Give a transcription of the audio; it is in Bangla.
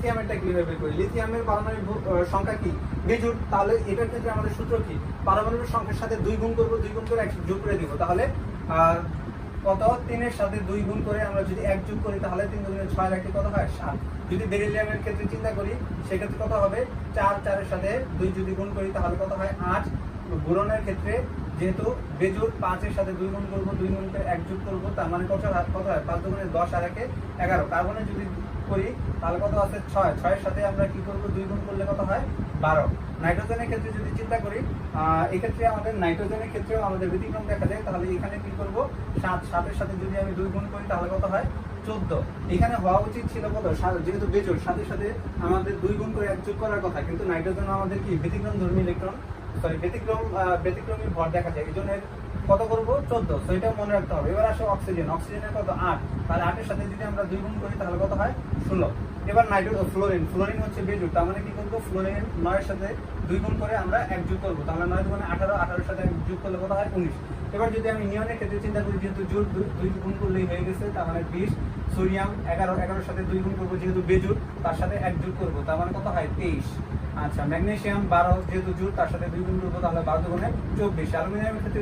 লিথিয়ামেরটা কিভাবে বের করি? লিথিয়ামের পারমাণবিক সংখ্যা কি? বেজোড়। তাহলে এটার ক্ষেত্রে আমাদের সূত্র কি? পারমাণবিক সংখ্যার সাথে 2 গুণ করব, 2 গুণ করে 1 যোগ করে দিব। তাহলে কত? 3 এর সাথে 2 গুণ করে আমরা যদি 1 যোগ করি তাহলে 3 দুগুণে 6 রাখি কত হয়? 7। যদি বেরিলিয়ামের ক্ষেত্রে চিন্তা করি সেক্ষেত্রে কত হবে? 4 4 এর সাথে 2 যদি গুণ করি তাহলে কত হয়? 8। বোরনের ক্ষেত্রে যেহেতু বেজোড় 5 এর সাথে 2 গুণ করব, 2 গুণ করে 1 যোগ করব, তার মানে কত হয়? 5 দুগুণে 10 আর 1 11। কার্বনে যদি করি তাহলে কত আছে? 6 6 এর সাথে আমরা কি করব? 2 গুণ করলে কত হয়? 12। নাইট্রোজেনের ক্ষেত্রে যদি চিন্তা করি এই ক্ষেত্রে আমাদের নাইট্রোজেনের ক্ষেত্রেও আমাদের ব্যতিক্রম দেখা যায়। তাহলে এখানে কি করব? 7 7 এর সাথে যদি আমি 2 গুণ করি তাহলে কত হয়? 14। এখানে হওয়া উচিত ছিল কত? যেহেতু বেজোড় 7 এর সাথে আমাদের 2 গুণ করে 1 যোগ করার কথা, কিন্তু নাইট্রোজেন আমাদের কি ব্যতিক্রমধর্মী ইলেকট্রন ব্যতিক্রমী ভর দেখা যায়। এই জন্য কত করব? 14। তো এটা মনে রাখতে হবে। এবার আসো অক্সিজেন। অক্সিজেনের কত? 8। তাহলে 8 এর সাথে যদি আমরা 2 গুণ করি তাহলে কত হয়? 16। এবার ফ্লোরিন। ফ্লোরিন হচ্ছে বেজোড়, তার মানে কি করব? ফ্লোরিন 9 এর সাথে 2 গুণ করে আমরা 1 যোগ করব। তাহলে 9 গুণে 18, 18 এর সাথে 1 যোগ করলে কত হয়? 19। এবার যদি আমি নিয়নের ক্ষেত্রে চিন্তা করি, যেহেতু জোড় 2 গুণ করলেই হয়ে গেছে, তার মানে 20। সোডিয়াম 11, 11 এর সাথে 2 গুণ করব, যেহেতু বেজোড় তার সাথে 1 যোগ করব, তার মানে কত হয়? 23। আচ্ছা, ম্যাগনেসিয়াম 12, যেহেতু জোড় তার সাথে 2 গুণ করব, তাহলে 12 গুণে 24। অ্যালুমিনিয়ামের ক্ষেত্রে